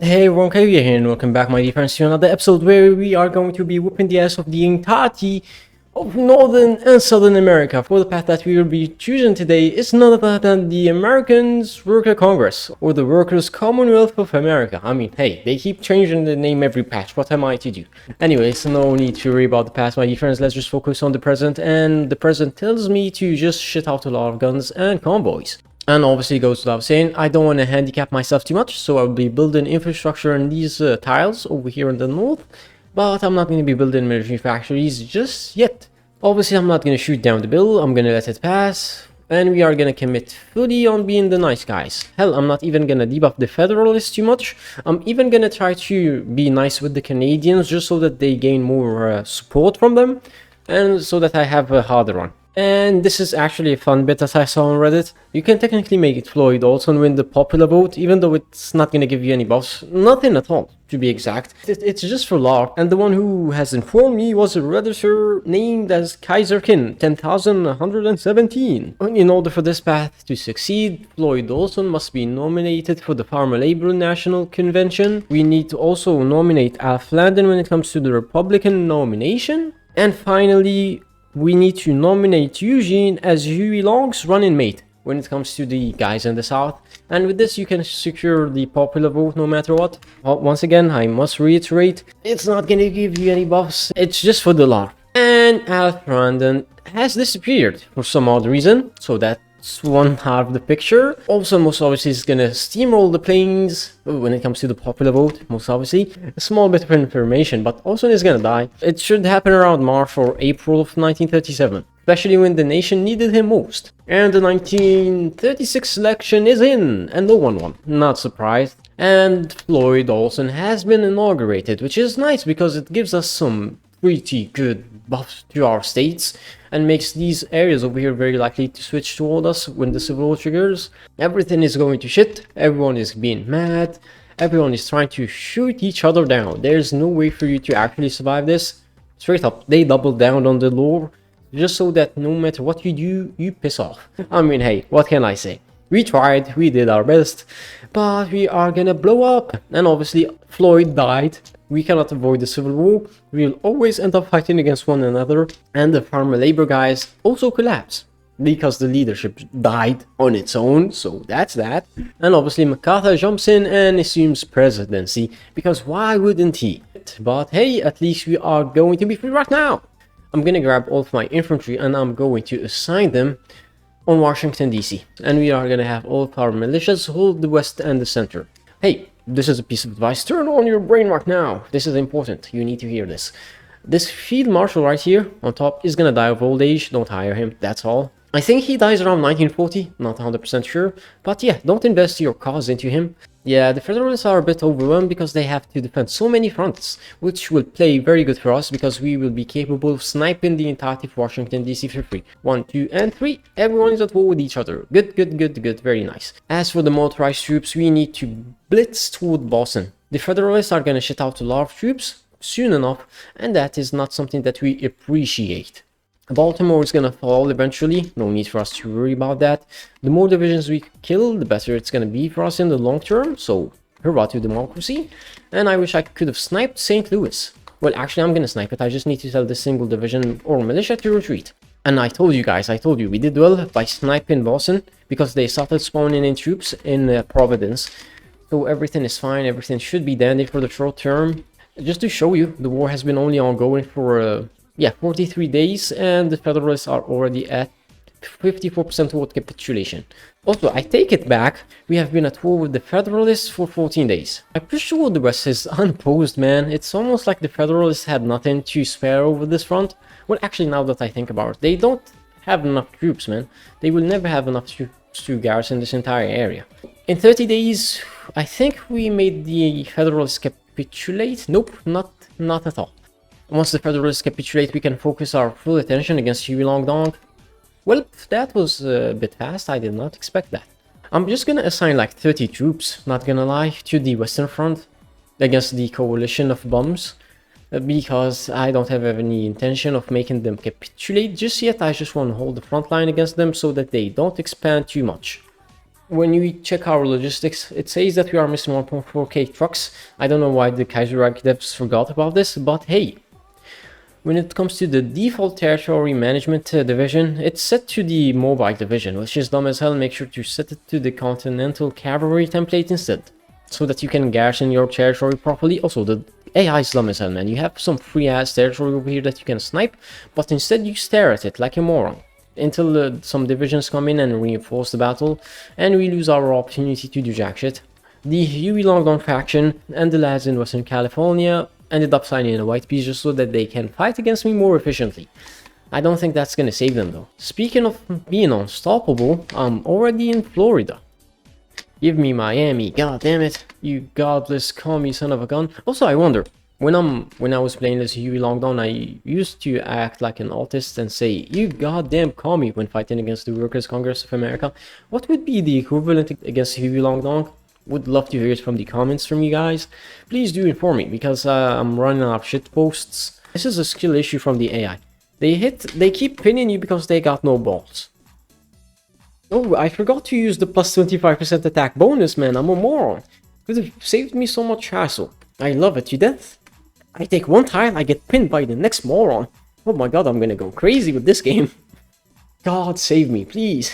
Hey everyone, Huey here and welcome back my dear friends to another episode where we are going to be whooping the ass of the entirety of Northern and Southern America. For the path that we will be choosing today is none other than the Americans Worker Congress, or the Workers' Commonwealth of America. I mean, hey, they keep changing the name every patch, what am I to do? Anyways, no need to worry about the past my dear friends, let's just focus on the present, and the present tells me to just shit out a lot of guns and convoys. And obviously goes without saying, I don't want to handicap myself too much, so I'll be building infrastructure in these tiles over here in the north, but I'm not going to be building military factories just yet. Obviously, I'm not going to shoot down the bill, I'm going to let it pass, and we are going to commit fully on being the nice guys. Hell, I'm not even going to debuff the federalists too much. I'm even going to try to be nice with the Canadians just so that they gain more support from them, and so that I have a harder run. And this is actually a fun bit that I saw on Reddit. You can technically make it Floyd Olson win the popular vote, even though it's not going to give you any buffs. Nothing at all, to be exact. It's just for lark. And the one who has informed me was a Redditor named as Kaiserreich 10,117. In order for this path to succeed, Floyd Olson must be nominated for the Farmer Labor National Convention. We need to also nominate Alf Landon when it comes to the Republican nomination. And finally, we need to nominate Eugene as Huey Long's running mate when it comes to the guys in the south. And with this, you can secure the popular vote no matter what. Once again, I must reiterate, it's not gonna give you any buffs, it's just for the lark. And Alf Brandon has disappeared for some odd reason, so that's one half of the picture. Also, most obviously, is gonna steamroll the planes when it comes to the popular vote, most obviously. A small bit of information, but also is gonna die. It should happen around March or April of 1937, especially when the nation needed him most. And the 1936 election is in, and no one won. Not surprised. And Floyd Olson has been inaugurated, which is nice because it gives us some pretty good buffs to our states and makes these areas over here very likely to switch toward us when the civil war triggers. Everything is going to shit, everyone is being mad, everyone is trying to shoot each other down. There's no way for you to actually survive this. Straight up, they doubled down on the lore just so that no matter what you do, you piss off. I mean, hey, what can I say? We tried, we did our best, but we are gonna blow up. And obviously, Floyd died. We cannot avoid the civil war. We will always end up fighting against one another. And the farmer labor guys also collapse because the leadership died on its own, so that's that. And obviously MacArthur jumps in and assumes presidency, because why wouldn't he? But hey, at least we are going to be free right now. I'm gonna grab all of my infantry and I'm going to assign them on Washington DC, and we are gonna have all of our militias hold the west and the center. Hey, this is a piece of advice, turn on your brain right now, this is important, you need to hear this. This field marshal right here on top is gonna die of old age, don't hire him, that's all. I think he dies around 1940, not 100% sure, but yeah, don't invest your cause into him. Yeah, the Federalists are a bit overwhelmed because they have to defend so many fronts, which will play very good for us because we will be capable of sniping the entirety of Washington DC for free. 1, 2, and 3. Everyone is at war with each other. Good, good, good, good. Very nice. As for the motorized troops, we need to blitz toward Boston. The Federalists are gonna shit out a lot of troops soon enough, and that is not something that we appreciate. Baltimore is gonna fall eventually, no need for us to worry about that. The more divisions we kill, the better it's gonna be for us in the long term, so hurrah to democracy. And I wish I could have sniped St. Louis. Well, actually I'm gonna snipe it, I just need to tell this single division or militia to retreat. And I told you guys, we did well by sniping Boston, because they started spawning in troops in Providence. So everything is fine, everything should be dandy for the short term. Just to show you, the war has been only ongoing for 43 days, and the Federalists are already at 54% toward capitulation. Also, I take it back, we have been at war with the Federalists for 14 days. I'm pretty sure the West is unopposed, man. It's almost like the Federalists had nothing to spare over this front. Well, actually, now that I think about it, they don't have enough troops, man. They will never have enough troops to garrison this entire area. In 30 days, I think we made the Federalists capitulate. Nope, not at all. Once the Federalists capitulate, we can focus our full attention against Huey Long Dong. Well, that was a bit fast, I did not expect that. I'm just gonna assign like 30 troops, not gonna lie, to the Western Front against the coalition of bums, because I don't have any intention of making them capitulate just yet. I just want to hold the front line against them so that they don't expand too much. when we check our logistics, it says that we are missing 1.4k trucks. I don't know why the Kaiserreich devs forgot about this, but hey. When it comes to the default territory management division, it's set to the mobile division, which is dumb as hell. Make sure to set it to the continental cavalry template instead, so that you can garrison your territory properly. Also, the AI is dumb as hell, man. You have some free ass territory over here that you can snipe, but instead you stare at it like a moron until some divisions come in and reinforce the battle, and we lose our opportunity to do jack shit. The Huey Long faction and the lads in Western California ended up signing a white peace just so that they can fight against me more efficiently. I don't think that's gonna save them though. Speaking of being unstoppable, I'm already in Florida. Give me Miami, god damn it, you godless commie son of a gun. Also, I wonder, when I was playing this Huey Long, I used to act like an autist and say, you goddamn commie, when fighting against the Workers' Congress of America. What would be the equivalent against Huey Long? Would love to hear it from the comments from you guys. Please do inform me, because I'm running out of shit posts. This is a skill issue from the AI. They keep pinning you because they got no balls. Oh, I forgot to use the plus 25% attack bonus, man. I'm a moron. Could have saved me so much hassle. I love it to death. I take one tile, I get pinned by the next moron. Oh my god, I'm gonna go crazy with this game. God save me, please.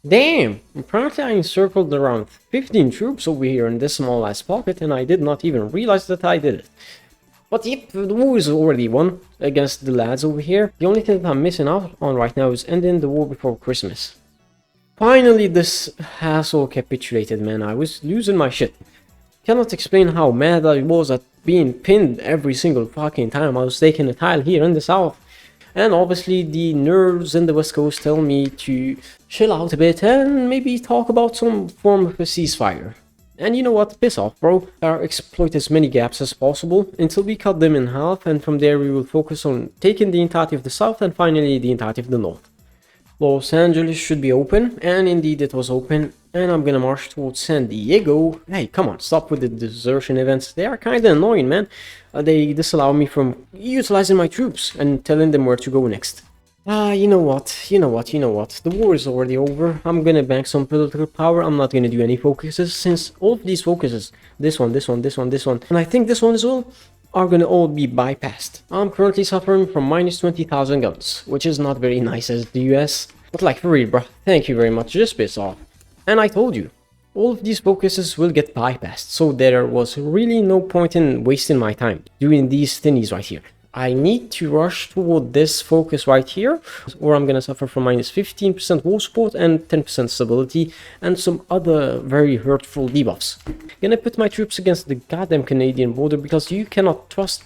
Damn! Apparently I encircled around 15 troops over here in this small ass pocket, and I did not even realize that I did it. But yep, the war is already won against the lads over here. The only thing that I'm missing out on right now is ending the war before Christmas. Finally, this hassle capitulated, man. I was losing my shit. Cannot explain how mad I was at being pinned every single fucking time I was taking a tile here in the south. And obviously the nerds in the West Coast tell me to chill out a bit and maybe talk about some form of a ceasefire. And you know what? Piss off, bro. Exploit as many gaps as possible until we cut them in half, and from there we will focus on taking the entirety of the south and finally the entirety of the north. Los Angeles should be open, and indeed it was open, and I'm gonna march towards San Diego. Hey, come on, stop with the desertion events. They are kinda annoying, man. They disallow me from utilizing my troops and telling them where to go next. You know what, the war is already over. I'm gonna bank some political power. I'm not gonna do any focuses, since all of these focuses, this one, and I think this one as well, are gonna all be bypassed. I'm currently suffering from minus 20,000 guns, which is not very nice as the US. But like, for real, bruh, thank you very much, just piss off. And I told you, all of these focuses will get bypassed, so there was really no point in wasting my time doing these thinnies right here. I need to rush toward this focus right here, or I'm gonna suffer from minus 15% war support and 10% stability, and some other very hurtful debuffs. Gonna put my troops against the goddamn Canadian border, because you cannot trust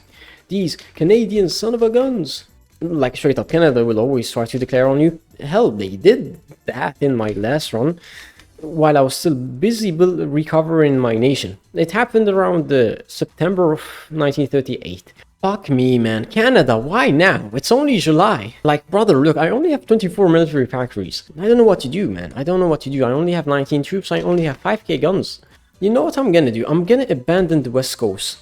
these Canadian son of a guns. Like, straight up, Canada will always try to declare on you. Hell, they did that in my last run, while I was still busy recovering my nation. It happened around September of 1938. Fuck me, man. Canada, why now? It's only July. Like, brother, look, I only have 24 military factories. I don't know what to do, man. I don't know what to do. I only have 19 troops. I only have 5k guns. You know what I'm gonna do? I'm gonna abandon the West Coast,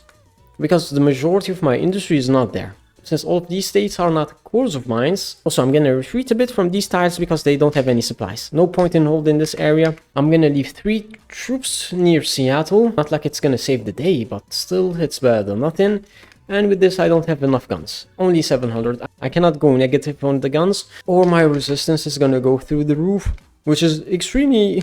because the majority of my industry is not there. Since all of these states are not cores of mines. Also, I'm gonna retreat a bit from these tiles because they don't have any supplies. No point in holding this area. I'm gonna leave 3 troops near Seattle. Not like it's gonna save the day, but still, it's better than nothing. And with this, I don't have enough guns. Only 700. I cannot go negative on the guns, or my resistance is gonna go through the roof, which is extremely...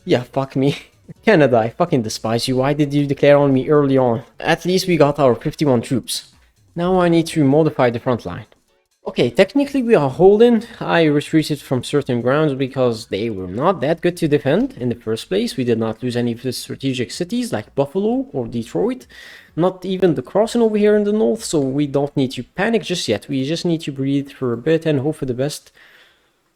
yeah, fuck me. Canada, I fucking despise you. Why did you declare on me early on? At least we got our 51 troops. Now I need to modify the front line. Okay, technically we are holding. I retreated from certain grounds because they were not that good to defend in the first place. We did not lose any of the strategic cities like Buffalo or Detroit. Not even the crossing over here in the north, so we don't need to panic just yet. We just need to breathe for a bit and hope for the best.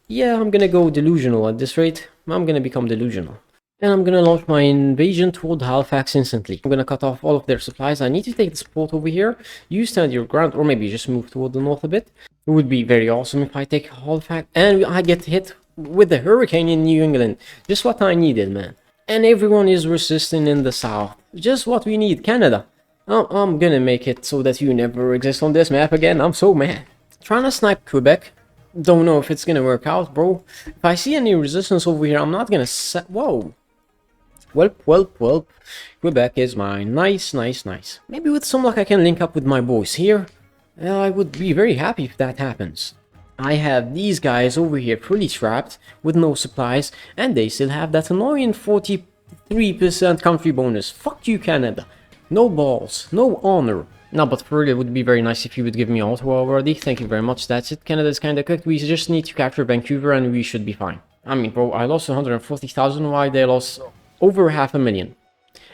Yeah, I'm gonna go delusional at this rate. I'm gonna become delusional. And I'm gonna launch my invasion toward Halifax instantly. I'm gonna cut off all of their supplies. I need to take this port over here. You stand your ground, or maybe just move toward the north a bit. It would be very awesome if I take Halifax and I get hit with the hurricane in New England. Just what I needed, man. And everyone is resisting in the south. Just what we need. Canada. I'm gonna make it so that you never exist on this map again. I'm so mad. Trying to snipe Quebec. Don't know if it's gonna work out, bro. If I see any resistance over here, I'm not gonna Whoa. Well, Quebec is mine. Nice. Maybe with some luck I can link up with my boys here. I would be very happy if that happens. I have these guys over here fully trapped with no supplies, and they still have that annoying 43% country bonus. Fuck you, Canada. No balls, no honor. No, but for real, it would be very nice if you would give me Ottawa already. Thank you very much. That's it. Canada's kinda cooked. We just need to capture Vancouver and we should be fine. I mean, bro, I lost 140,000 while they lost over 500,000.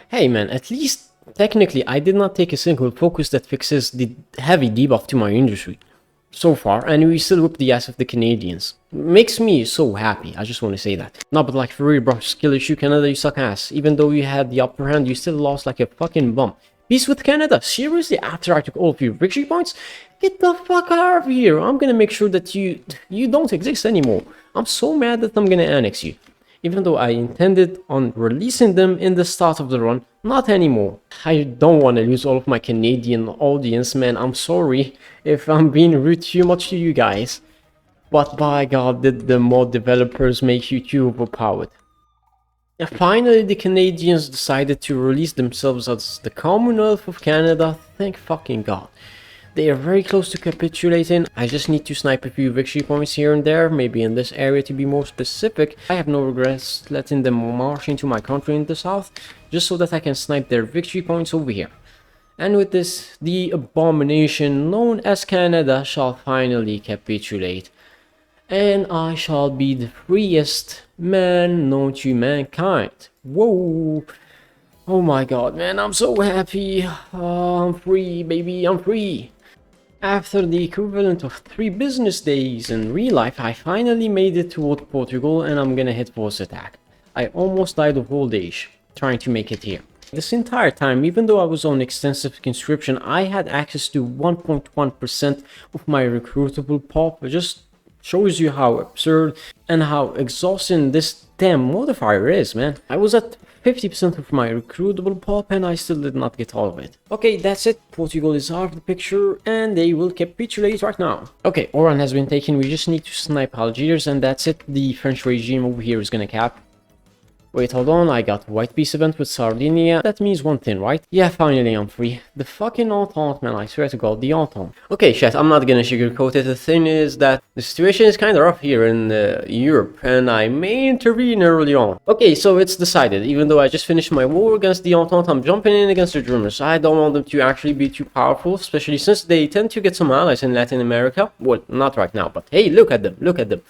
Hey man, at least technically I did not take a single focus that fixes the heavy debuff to my industry so far, and we still whip the ass of the Canadians. Makes me so happy, I just want to say that. No, but like for real, bro, skill issue, Canada, you suck ass. Even though you had the upper hand, you still lost like a fucking bum. Peace with Canada, seriously? After I took all of your victory points? Get the fuck out of here. I'm gonna make sure that you don't exist anymore. I'm so mad that I'm gonna annex you. Even though I intended on releasing them in the start of the run, not anymore. I don't want to lose all of my Canadian audience, man. I'm sorry if I'm being rude too much to you guys. But by God, did the mod developers make you too overpowered. And finally, the Canadians decided to release themselves as the Commonwealth of Canada. Thank fucking God. They are very close to capitulating. I just need to snipe a few victory points here and there, maybe in this area to be more specific. I have no regrets letting them march into my country in the south, just so that I can snipe their victory points over here. And with this, the abomination known as Canada shall finally capitulate. And I shall be the freest man known to mankind. Whoa! Oh my God, man, I'm so happy. I'm free, baby, I'm free. After the equivalent of 3 business days in real life, I finally made it toward Portugal and I'm gonna hit force attack. I almost died of old age trying to make it here. This entire time, even though I was on extensive conscription, I had access to 1.1% of my recruitable pop. It just shows you how absurd and how exhausting this damn modifier is, man. I was at 50% of my recruitable pop and I still did not get all of it. Okay, that's it. Portugal is out of the picture and they will capitulate right now. Okay, Oran has been taken. We just need to snipe Algiers and that's it. The French regime over here is gonna cap. Wait, hold on, I got White Peace event with Sardinia. That means one thing, right? Yeah, finally I'm free. The fucking Entente, man, I swear to God, the Entente. Okay, chat, I'm not gonna sugarcoat it. The thing is that the situation is kinda rough here in Europe, and I may intervene early on. Okay, so it's decided. Even though I just finished my war against the Entente, I'm jumping in against the Germans. I don't want them to actually be too powerful, especially since they tend to get some allies in Latin America. Well, not right now, but hey, look at them, look at them.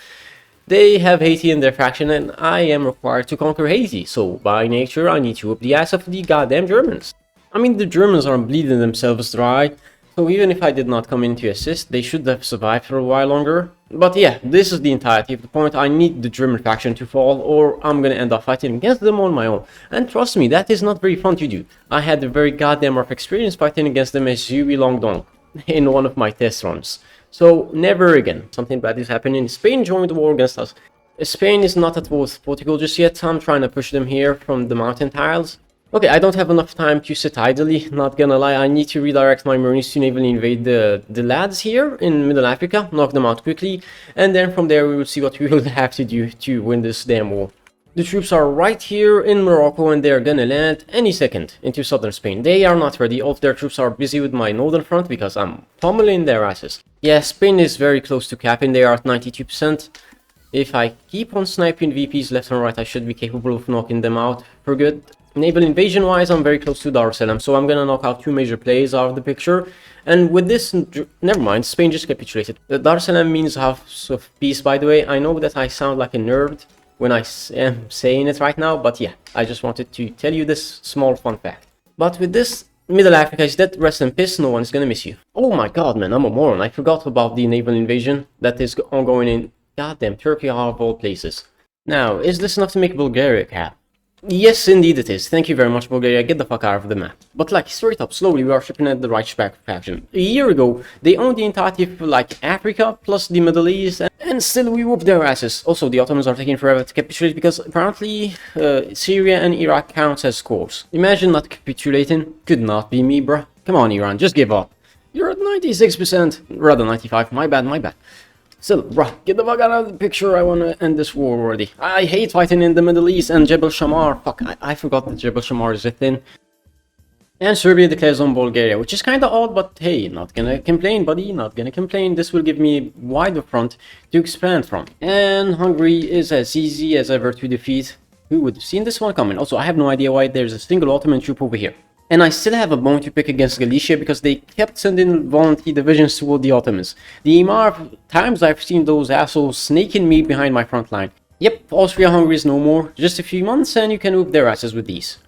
They have Haiti in their faction and I am required to conquer Haiti, so by nature I need to whip the ass of the goddamn Germans. I mean, the Germans are bleeding themselves dry, so even if I did not come in to assist, they should have survived for a while longer. But yeah, this is the entirety of the point. I need the German faction to fall or I'm gonna end up fighting against them on my own. And trust me, that is not very fun to do. I had a very goddamn rough experience fighting against them as Huey in one of my test runs. So never again. Something bad is happening. Spain joined the war against us. Spain is not at war with Portugal just yet. I'm trying to push them here from the mountain tiles. Okay, I don't have enough time to sit idly, not gonna lie. I need to redirect my marines to navally invade the lads here in Middle Africa, knock them out quickly, and then from there we will see what we will have to do to win this damn war. The troops are right here in Morocco and they're gonna land any second into southern Spain. They are not ready. All of their troops are busy with my northern front because I'm pummeling their asses. Yeah, Spain is very close to capping. They are at 92%. If I keep on sniping VPs left and right, I should be capable of knocking them out for good. Naval invasion wise, I'm very close to Dar es Salaam, so I'm gonna knock out 2 major plays out of the picture. And with this, never mind, Spain just capitulated. Dar es Salaam means house of peace, by the way. I know that I sound like a nerd when I am saying it right now, but yeah, I just wanted to tell you this small fun fact. But with this, Middle Africa is dead, rest in peace, no one is gonna miss you. Oh my God, man, I'm a moron. I forgot about the naval invasion that is ongoing in goddamn Turkey, out of all places. Now, is this enough to make Bulgaria cap? Yes, indeed it is. Thank you very much, Bulgaria. Get the fuck out of the map. But like, straight up, slowly, we are shipping at the Reich faction. A year ago, they owned the entirety of like Africa, plus the Middle East, and still we whoop their asses. Also, the Ottomans are taking forever to capitulate because apparently Syria and Iraq counts as scores. Imagine not capitulating. Could not be me, bruh. Come on, Iran, just give up. You're at 96%. Rather 95. My bad, my bad. Still, bruh, get the fuck out of the picture. I wanna end this war already. I hate fighting in the Middle East and Jebel Shamar. Fuck, I forgot that Jebel Shamar is a thing. And Serbia declares on Bulgaria, which is kinda odd, but hey, not gonna complain, buddy, not gonna complain. This will give me a wider front to expand from. And Hungary is as easy as ever to defeat. Who would have seen this one coming? Also, I have no idea why there's a single Ottoman troop over here. And I still have a bone to pick against Galicia because they kept sending volunteer divisions toward the Ottomans. The amount of times I've seen those assholes snaking me behind my front line. Yep, Austria-Hungary is no more. Just a few months and you can whoop their asses with these.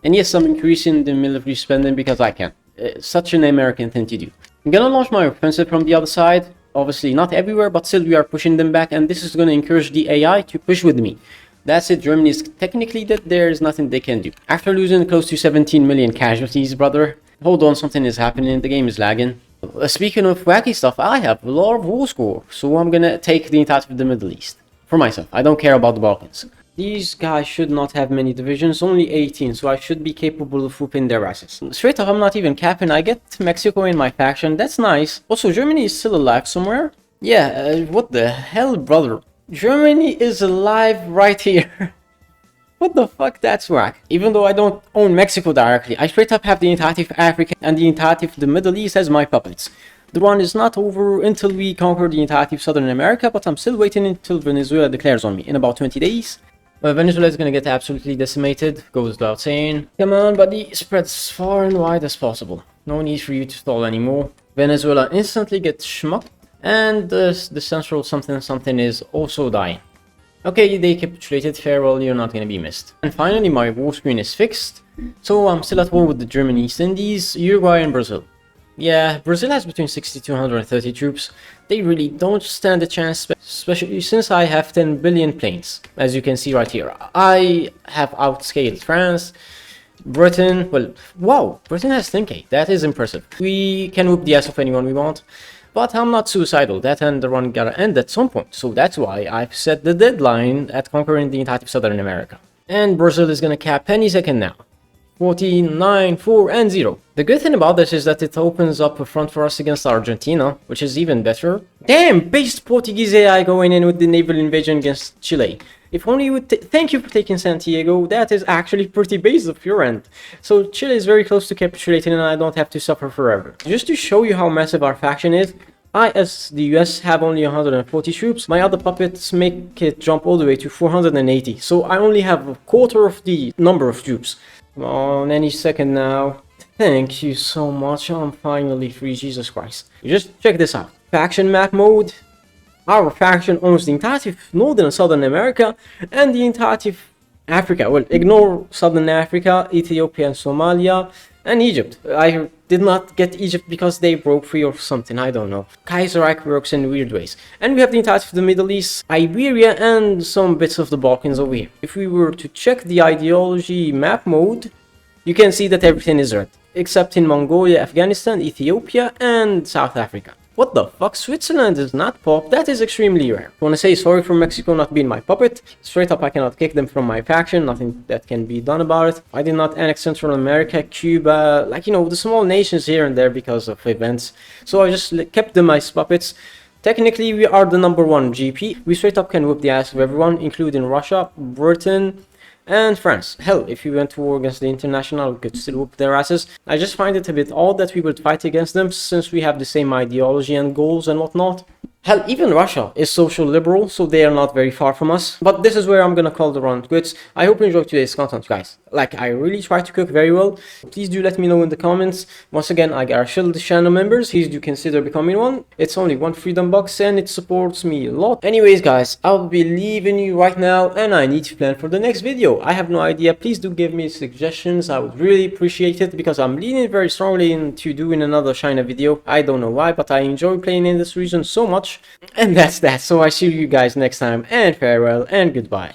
And yes, I'm increasing the military spending because I can. It's such an American thing to do. I'm gonna launch my offensive from the other side. Obviously not everywhere, but still we are pushing them back, and this is gonna encourage the AI to push with me. That's it, Germany is technically dead, there's nothing they can do. After losing close to 17 million casualties, brother. Hold on, something is happening, the game is lagging. Speaking of wacky stuff, I have a lot of war score, so I'm gonna take the entirety of the Middle East. For myself, I don't care about the Balkans. These guys should not have many divisions, only 18, so I should be capable of whooping their asses. Straight up, I'm not even capping, I get Mexico in my faction, that's nice. Also, Germany is still alive somewhere? Yeah, what the hell, brother? Germany is alive right here. What the fuck, that's whack. Even though I don't own Mexico directly, I straight up have the entirety of Africa and the entirety of the Middle East as my puppets. The run is not over until we conquer the entirety of Southern America, but I'm still waiting until Venezuela declares on me in about 20 days. Well, Venezuela is gonna get absolutely decimated, goes without saying. Come on, buddy, spread as far and wide as possible. No need for you to stall anymore. Venezuela instantly gets schmucked, and the central something is also dying. Okay, they capitulated, farewell, you're not gonna be missed. And finally, my war screen is fixed, so I'm still at war with the German East Indies, Uruguay and Brazil. Yeah, Brazil has between 60 to 130 troops. They really don't stand a chance, especially since I have 10 billion planes, as you can see right here. I have outscaled France, Britain, well, wow, Britain has 10k, that is impressive. We can whoop the ass of anyone we want, but I'm not suicidal, that and the run gotta end at some point, so that's why I've set the deadline at conquering the entirety of Southern America. And Brazil is gonna cap any second now. 14, 9, 4, and 0. The good thing about this is that it opens up a front for us against Argentina, which is even better. Damn, based Portuguese AI going in with the naval invasion against Chile. If only you would thank you for taking Santiago, that is actually pretty based of your end. So Chile is very close to capitulating and I don't have to suffer forever. Just to show you how massive our faction is, I, as the US, have only 140 troops. My other puppets make it jump all the way to 480, so I only have a quarter of the number of troops. Come on, any second now. Thank you so much, I'm finally free, Jesus Christ. Just check this out. Faction map mode. Our faction owns the entirety of Northern and Southern America and the entirety of Africa. Well, ignore Southern Africa, Ethiopia and Somalia, and Egypt. I did not get Egypt because they broke free or something, I don't know. Kaiserreich works in weird ways. And we have the entirety of the Middle East, Iberia, and some bits of the Balkans over here. If we were to check the ideology map mode, you can see that everything is red, except in Mongolia, Afghanistan, Ethiopia, and South Africa. What the fuck? Switzerland is not pop? That is extremely rare. I wanna say sorry for Mexico not being my puppet. Straight up, I cannot kick them from my faction. Nothing that can be done about it. I did not annex Central America, Cuba, like, you know, the small nations here and there because of events. So I just kept them as puppets. Technically, we are the #1 GP. We straight up can whoop the ass of everyone, including Russia, Britain, and France. Hell, if we went to war against the International, we could still whoop their asses. I just find it a bit odd that we would fight against them since we have the same ideology and goals and whatnot. Hell, even Russia is social liberal, so they are not very far from us. But this is where I'm gonna call the run quits. I hope you enjoyed today's content, guys. Like, I really try to cook very well. Please do let me know in the comments. Once again, I gotta shield the channel members. Please do consider becoming one. It's only one freedom box and it supports me a lot. Anyways, guys, I'll be leaving you right now and I need to plan for the next video. I have no idea. Please do give me suggestions. I would really appreciate it because I'm leaning very strongly into doing another China video. I don't know why, but I enjoy playing in this region so much. And that's that. So I see you guys next time, and farewell and goodbye.